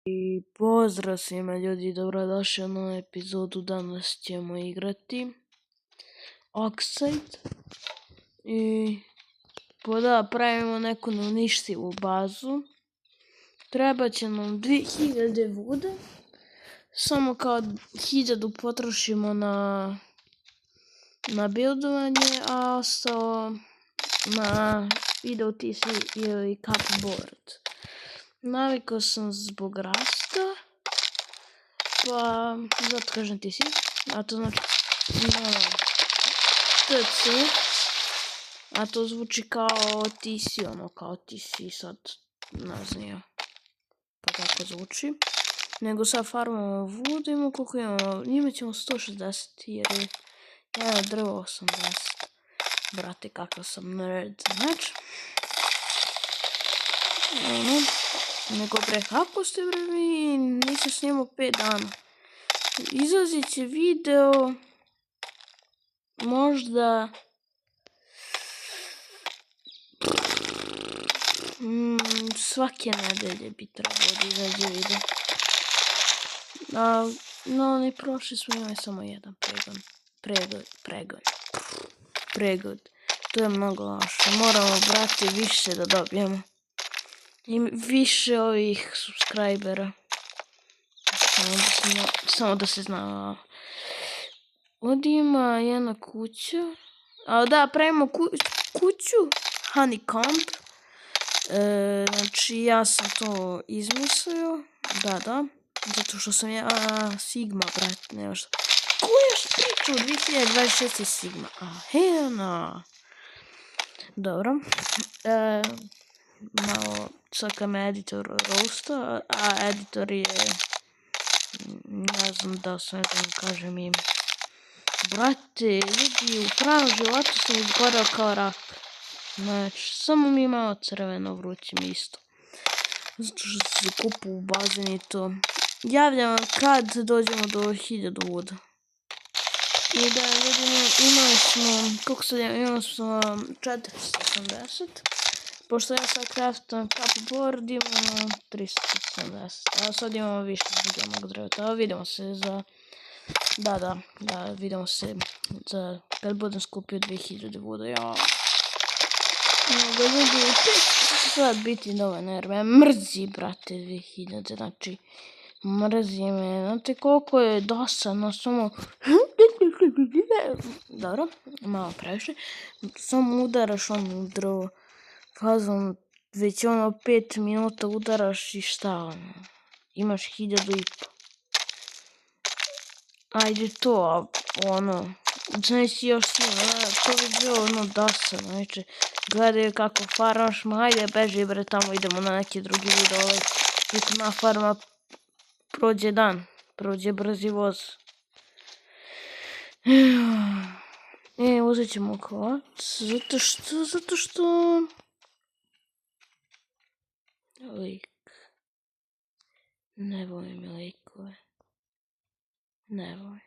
I pozdrav svima ljudi, dobrodošli u novu epizodu. Danas ćemo igrati Oxide i da pravimo neku neuništivu bazu. Treba će nam 2000 vuda, samo kao 1000 potrošimo na buildovanje, a ostalo na video TC ili cupboard. Navikao sam zbog rasta, pa zato kažem TC, a to znači TC, a to zvuči kao TC, ono kao TC sad, ne znam, pa tako zvuči. Nego sad farmamo vood, imamo koliko imamo, imat ćemo 160 jer je jedno drvo 80. Brate, kakav sam nerd, znači. Nego bre, kako ste bre vi, nisam snimao 5 dana. Izlazit će video možda svake nedelje bi trebalo da izađe video. No, ni prošli smo imali samo jedan pregod. To je mnogo loše, moramo brate više da dobijemo. I više ovih subscribera. Samo da se zna. Ovdje ima jedna kuća. A da, pravimo kuću Honeycomb. Znači ja sam to izmislio. Da. Zato što sam ja Sigma, brate, nema što. Ko je još pričao 2026 Sigma? Hena. Dobro. Malo čekam editor roasta, a editor je, ne znam da sam jednom kažem ime. Brate, ljudi, u pravom životu sam izgorao kao rak. Znači, samo mi malo crveno vruće mi isto. Zato što se kupu u bazen i to. Javljam kad dođemo do 1000 voda. I da vidimo, imali smo, koliko sad imali smo 480. Pošto ja sad craftam cupboard, imamo 370, a sad imamo više mog drveta. Vidimo se za... Da, vidimo se za... Kad budem skupio 2000 voda, ja... Mnogo ljudi, sad biti dovoljno, jer me mrzi, brate, 2000, znači... Mrzi me, znate koliko je dosadno, samo... Dobro, malo previše. Samo udaraš ono drvo. Fazom, već ono 5 minuta udaraš i šta ono, imaš 1000 i po. Ajde to, ono, znači još snima, to bi bilo ono dosadno, znači, gledaj kako farmaš, ma hajde beži bre tamo, idemo na neki drugi video, na farma, prođe dan, prođe brzi voz. Uzet ćemo kolac, zato što... Lik. Ne volim likove. Ne volim.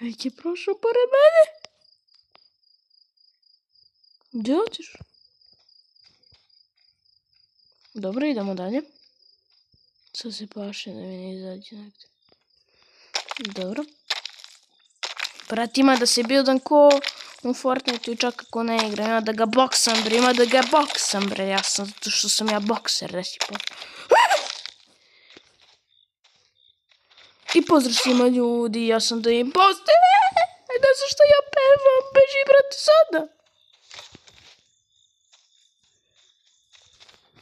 Već je prošao pored mene. Gdje hoćeš? Dobro, idemo dalje. Sad se plaše da mi ne izađe negdje. Dobro. Pratima da se buildam ko... u Fortniteu i čak ako ne igram, ima da ga boksam bre, ja sam, zato što sam ja bokser, recipo. I pozdrav svima ljudi, ja sam da im poste, ne znam što ja pevam, beži brate sada.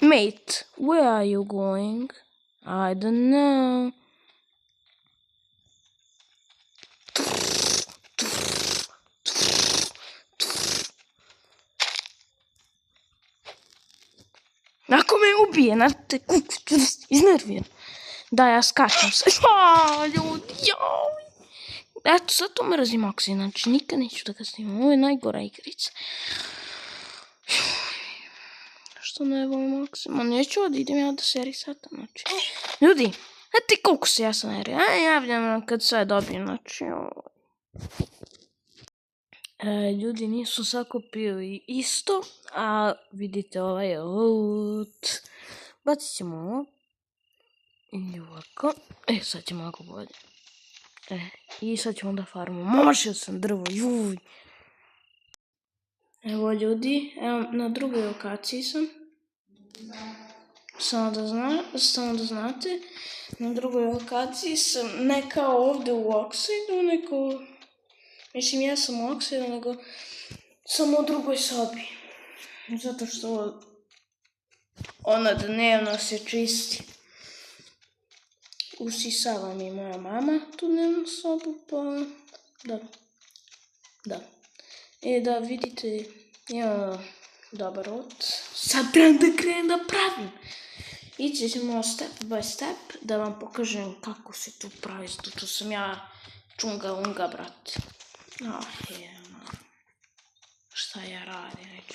Mate, where are you going? I don't know. Ako me ubije, znate, iznerviram. Da, ja skačem se. Ljudi, joj. Eto, sad to mrzim Oxy, znači nikad neću da ga snimam. Ovo je najgora igrica. Što ne volim Oxy? Ma neću da idem ja da se resetam, znači. Ljudi, znate koliko se ja sam nervio. Javljam vam kad sve dobijem, znači. Ljudi nisu sakupili isto, a vidite ovaj loot. Bacit ćemo ovo. I ovako. Sad ćemo ovako bolje. I sad ćemo da farmamo. Mašio sam drvo, juj. Evo ljudi, evo na drugoj lokaciji sam. Samo da znate, na drugoj lokaciji sam ne kao ovdje u Oksidu, nego... Mislim, ja sam u Oksidu, nego samo u drugoj sobi. Zato što ona dnevno se čisti. Usisava mi moja mama tu dnevnu sobu, pa da. Da vidite, imamo dobar rod. Sad trebam da krenem da pravim. Ići ćemo step by step da vam pokažem kako se tu pravi, zato sam ja čunga unga, brate. Šta ja radim, neću.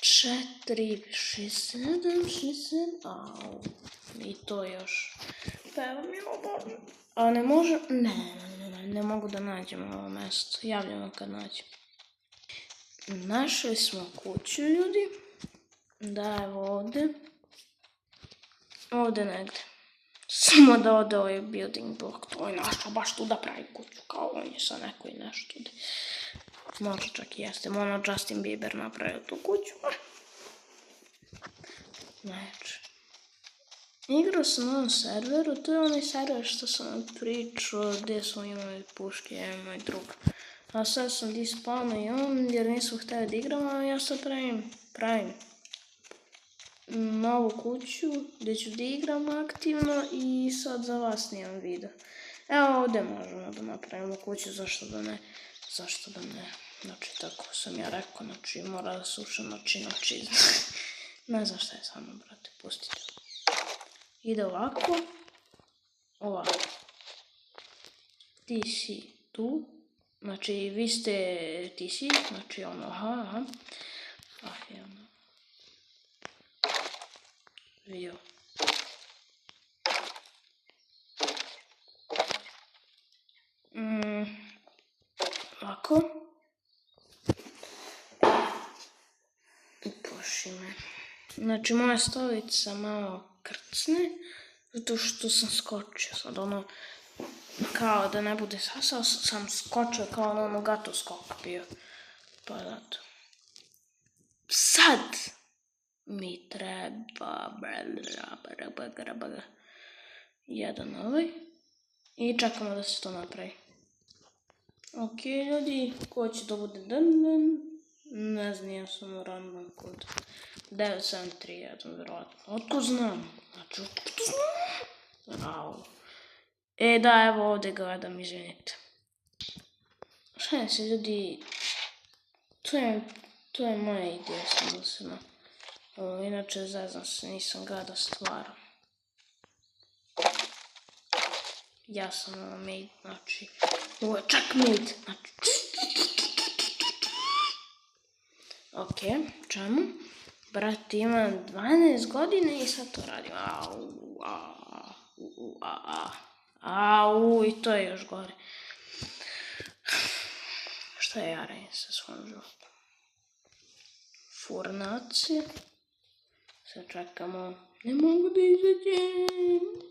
Četiri, šest, sedam, au, i to još. Pa evo mi ovo, a ne može, ne mogu da nađem ovo mesto, javljamo kad nađem. Našli smo kuću, ljudi, da evo ovdje negdje. Samo da ode ovaj building block, to je našao baš tu da pravi kuću, kao on je sa nekoj nešto tu. Možda čak i jeste, ono Justin Bieber napravio tu kuću. Znači, igrao sam na ovom serveru, to je onaj server što sam pričao, gdje smo imali puške, ja i moj drug. A sad sam despawnao i on, jer nismo htjeli da igramo, a ja sad pravim novu kuću, gdje ću da igram aktivno i sad za vas snimam video. Evo ovdje možemo da napravimo kuću, zašto da ne. Znači, tako sam ja rekao, znači mora da suša noći. Ne znam šta je samo, brate, pustit ću. Ide ovako. Ti si tu. Znači, vi ste ti si, znači ono, aha. Vidio. Ovako. Puši me. Znači, moja stolica malo krcne, zato što sam skočio sad, ono, kao da ne bude sasao, sam skočio kao ono gato skok bio. Pa zato. Sad mi treba jedan ovaj i čekamo da se to napravi. Ok, ljudi, ko će to bude dan? Ne znam, ja sam u random kod 9731, vjerojatno. Otko znam? Znači, otko to znam? Au. Da, evo ovdje gledam, izvinite. Šta se, ljudi, to je moja ideja, sam mislila. Inače, zazam se, nisam gledao stvarno. Ja sam ovo made, znači, ovo je čak made, znači. Ok, čemu? Brate, imam 12 godina i sad to radim. Au, i to je još gore. Šta ja radim sa svojom životom? Furnaci. Sad čekamo. Ne mogu da izađem.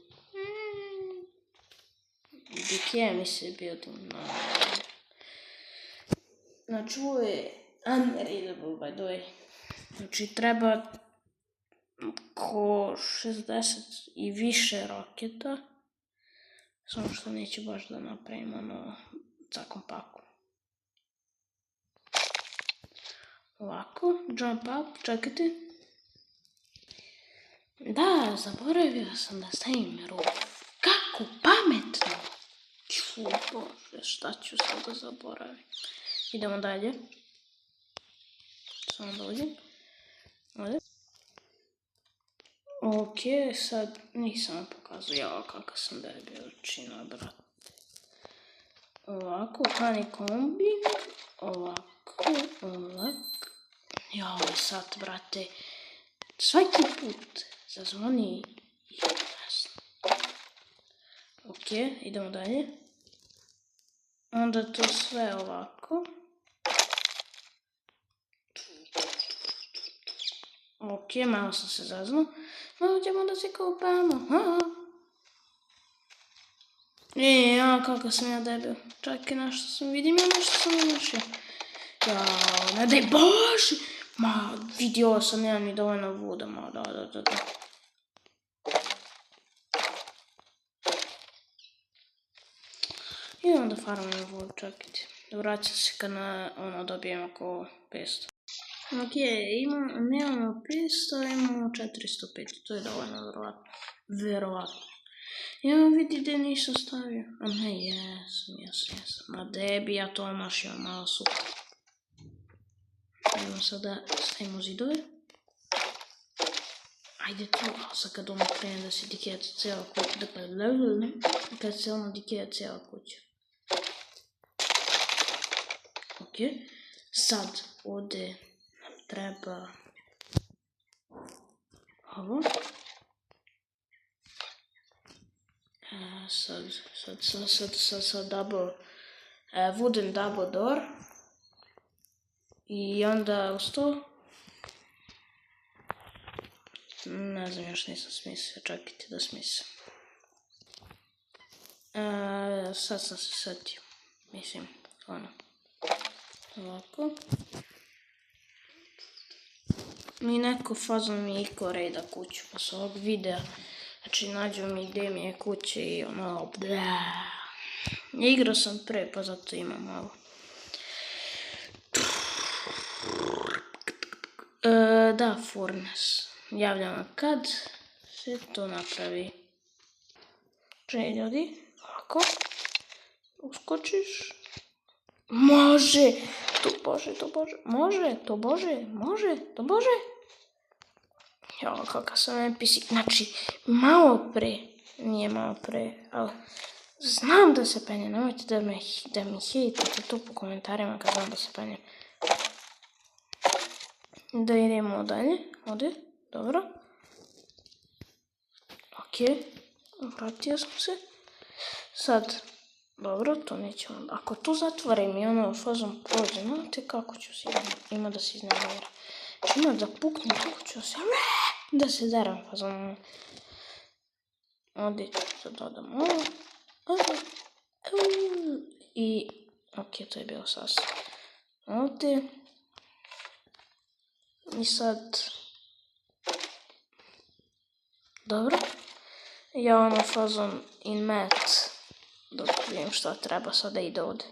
Gdje mi se building na... Znači, ovo je unreadable, by the way. Znači, treba oko 60 i više roketa. Samo što neće baš da napravim ono cakom paku. Ovako, jump up, čekajte. Da, zaboravio sam da stavim roof. Kako pametno! Bože, šta ću sad da zaboravim. Idemo dalje. Samo da uđem. Ovdje. Ok, sad nisam pokazao. Jao, kakav sam debil čina, brate. Ovako, honeycomb. Ovako. Jao, sad, brate. Svaki put zazvoni i jasno. Ok, idemo dalje. Onda to sve ovako. Ok, malo sam se zaznao. Malo ćemo da se kupamo. Kako sam ja debil. Čekaj, nešto sam vidim, ja nešto sam našao. Jao, ne daj Bože! Ma, vidio sam, nemam ni dovoljno voda, ma da. I onda farmim vodu, čekajte. Vraćam se kad dobijem oko 500. Ok, nemamo 500, imamo 405, to je dovoljno verovatno. Ja vidi gdje nisam stavio. A ne, jesam. Ma gdje bi ja to omašio, malo super. Idemo sada stavimo zidove. Ajde tu, sad kad ono krene da se dikeja cijela kuća. Kad se ono dikeja cijela kuća. Ok, sad ovdje nam treba ovo. Sad double, wooden double door. I onda uz to, ne znam, još nisam smislio, čekajte da smislim. Sad sam se setio, mislim, ovako. Mi neko fazon mi iko reda kuću posle ovog videa. Znači nađu mi gdje mi je kuća i ono igrao sam pre pa zato imam malo. Da, furnace. Javljam kad se to napravi. Čekaj ljudi, ovako. Uskočiš. Može! To bože! Jao, kakav sam NPC. Znači, nije malo pre, ali znam da se penjem, nemojte da mi hejtate to po komentarima kad znam da se penjem. Da idemo dalje, ovdje, dobro. Ok, vratio sam se. Sad, dobro, to nećemo. Ako to zatvorim i ono fazom prođe, znate kako ću se ima da se iznervira. Ima da pukne, kako ću se da se deram fazom. Ovdje ću sad dodam ovo. I, ok, to je bilo sasvim. Ovdje. I sad, dobro. Ja ono fazom in mat, dok vidim šta treba sada ide ovdje.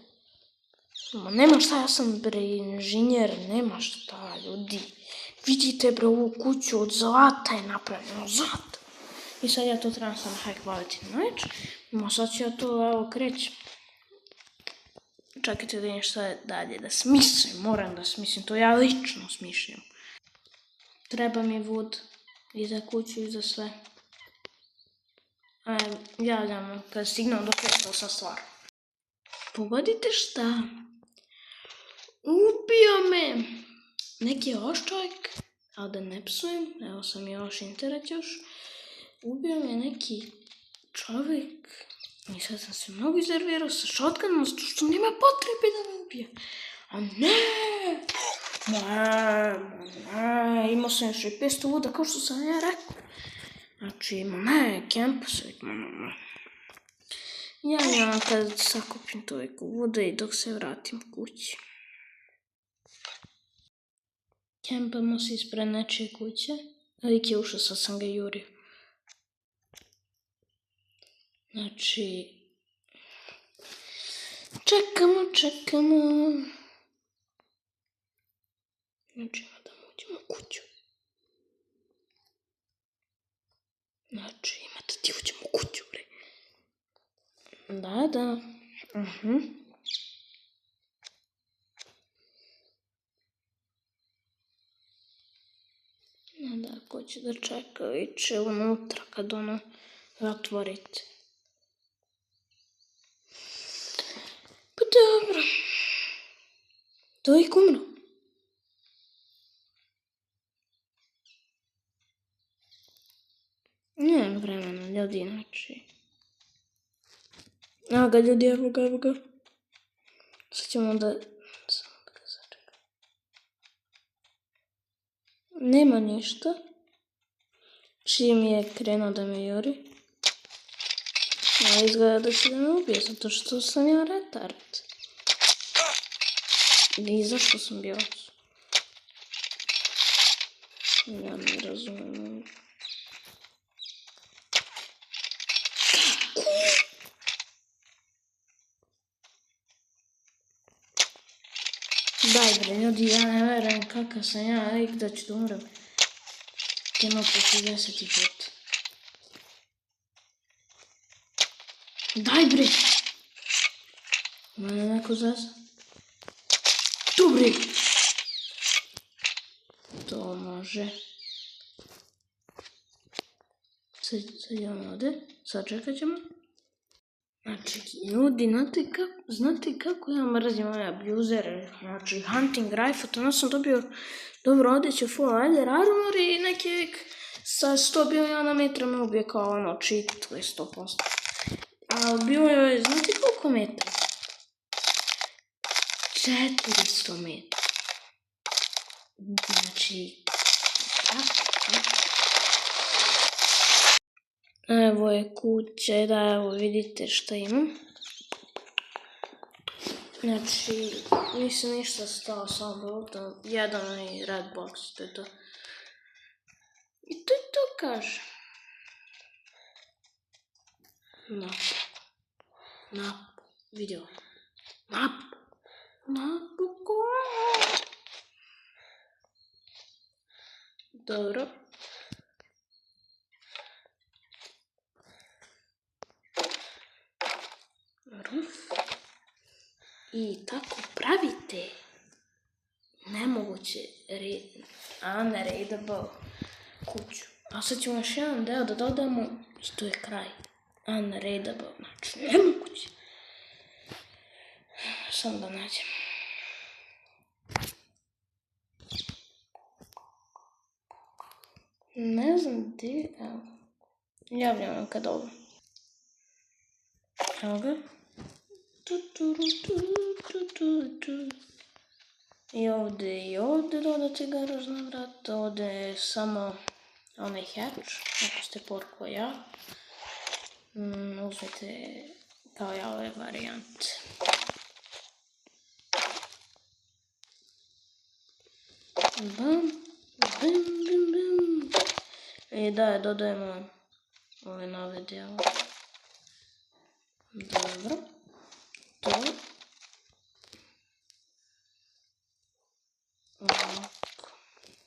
Ma nema šta, ja sam inženjer, nema šta ljudi. Vidite bre ovu kuću od zlata je napravljeno, zlata. I sad ja to trebam sam high quality naći. No sad ću ja to evo krećem. Čekajte da vidim šta je dalje, da smislim, moram da smislim, to ja lično smišljam. Treba mi wood i za kuću i za sve. Javljam kad stignem do 500 stvar. Pogodite šta? Ubio me neki još čovjek, ali da ne psujem, evo sam još internet još. Ubio me neki čovjek i sad sam se mnogo iznervirao sa shotgunom zato što nema potrebe da me ubije. A ne, imao sam još i 500 voda kao što sam ja rekao. Znači, kempa se, Ja kad sakupim toliko vode i dok se vratim kući. Kempamo se ispred nečije kuće. Lik je ušao, sad sam ga jurio. Znači, čekamo. Znači, da uđemo u kuću. Znači, ima da ti uđemo u kuću, bre. Da. Da, ko će da čeka, viće unutra kad ono zatvorite. Pa dobro. To je kumno. Nemam vremena, ljudi, znači. Evo ga ljudi, evo ga. Sad ćemo da... Nema ništa. Čim je krenuo da me juri. Ali izgleda da će da me ubije, zato što sam ja retard. I zašto sam bio? Ja ne razumijem. Daj bre, ljudi, ja ne verujem kakav sam ja, lik da ću da umrem. Tema po 65. Daj bre! Mene neko zaza. Tu bre! To može. Sad idemo ovdje, sačekat ćemo. Znači, ljudi, znate kako ja mrzim ove abuzere, znači hunting rifle, to sam dobio dobro odjeću full leather armor i neki sa 100 bilijona metra me ubije kao ono cheat, to je 100%. A bio je, znate koliko metra? 400 metra. Znači, evo je kuća, da evo vidite šta imam. Znači, nisam ništa stao, samo ovdje, jedan i red box, to je to. I to je to, kaže. Map, video. Dobro. I tako pravite nemoguće unraidable kuću. A sad ćemo još jedan deo da dodamo i to je kraj. Unraidable, znači nemoguće. Samo da nađem. Ne znam gdje, evo. Javljam vam kad ovo. Evo ga. I ovdje dodate garaž na vrat, ovdje je samo onaj hatch, ako ste porko ja. Uzmite kao ja ove varijante. I da, dodajemo ove nove dijela. Dobro. To. Ovako.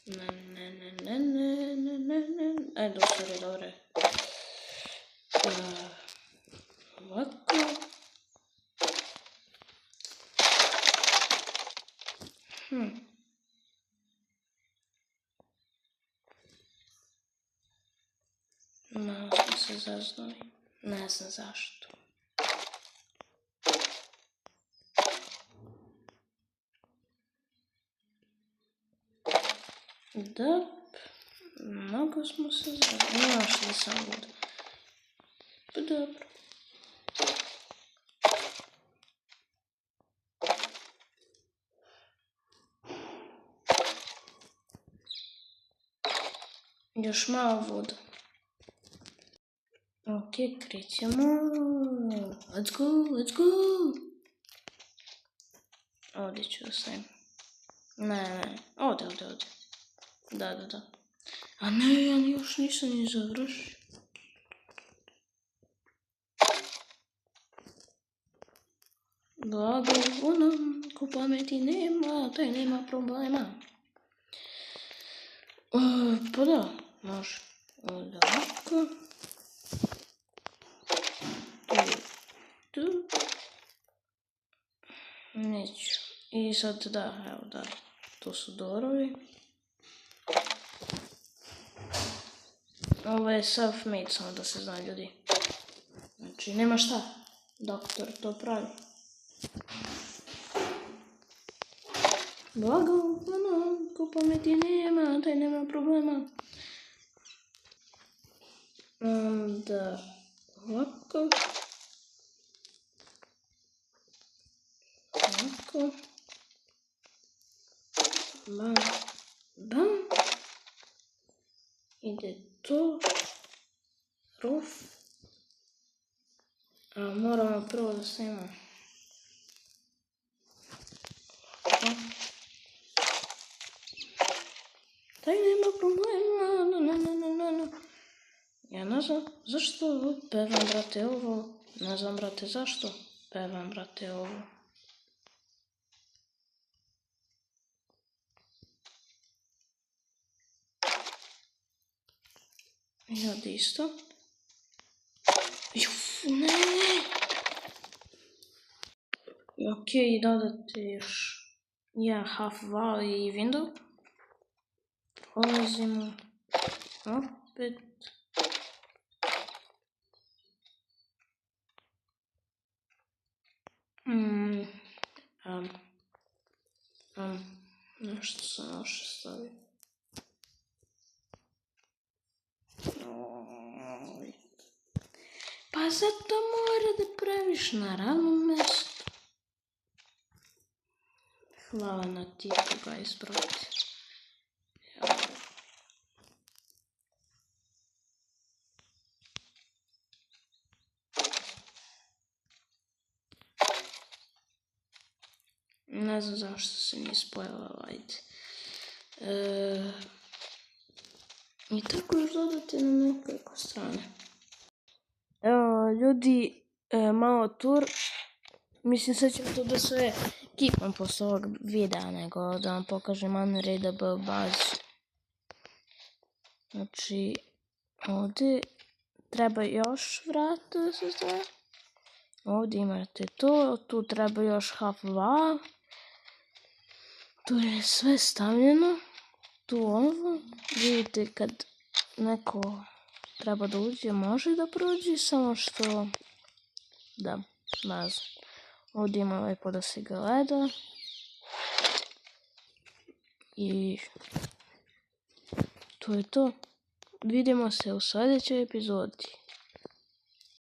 Ne. Ajde, dobro. Ovako. Malo smo se zaznali. Ne znam zašto. Da, mnogo smo se zaznali. Našli sam vodu. Pa dobro. Još malo voda. Ok, krećemo. Let's go. Ovdje ću da stavim. Ne. Ovdje. Da. A ne, ja još nisam ni završio. Blago, ko pameti nema, taj nema problema. Pa da, može. Ovako. Tu. Neću. I sad da, evo da. To su dorovi. Ovo je self-made, samo da se zna ljudi. Znači, nema šta. Doktor to pravi. Blago, ko pameti nema, taj nema problema. Onda ovako. Ovako. Bam. Bam. Ide to. Ruf. A moramo prvo da snimamo. Daj, nema problema. Ja ne znam zašto pevam, brate, ovo. Ne znam, brate, zašto pevam, brate, ovo. I ovdje isto. Ne. Ok, dodati još jedan half wall i window. Polazimo. Opet. Nešto sam još stavio. Pa zato mora da praviš na ravnom mjestu. Hvala na tipu, guys, brate. Ne znam zašto se nije spojila, ajde. I tako još dodati na nekoliko strane. Evo, ljudi, malo tur. Mislim, sad ćemo to da sve kipam posle ovog videa, nego da vam pokažem unreadable bazu. Znači, ovdje treba još vrat da se zove. Ovdje imate to, tu treba još half wall. Tu je sve stavljeno. Tu ovo, vidite kad neko treba da uđe, može da prođe, samo što, da, ne znam. Ovdje ima lepo da se gleda. I to je to. Vidimo se u sljedećoj epizodi.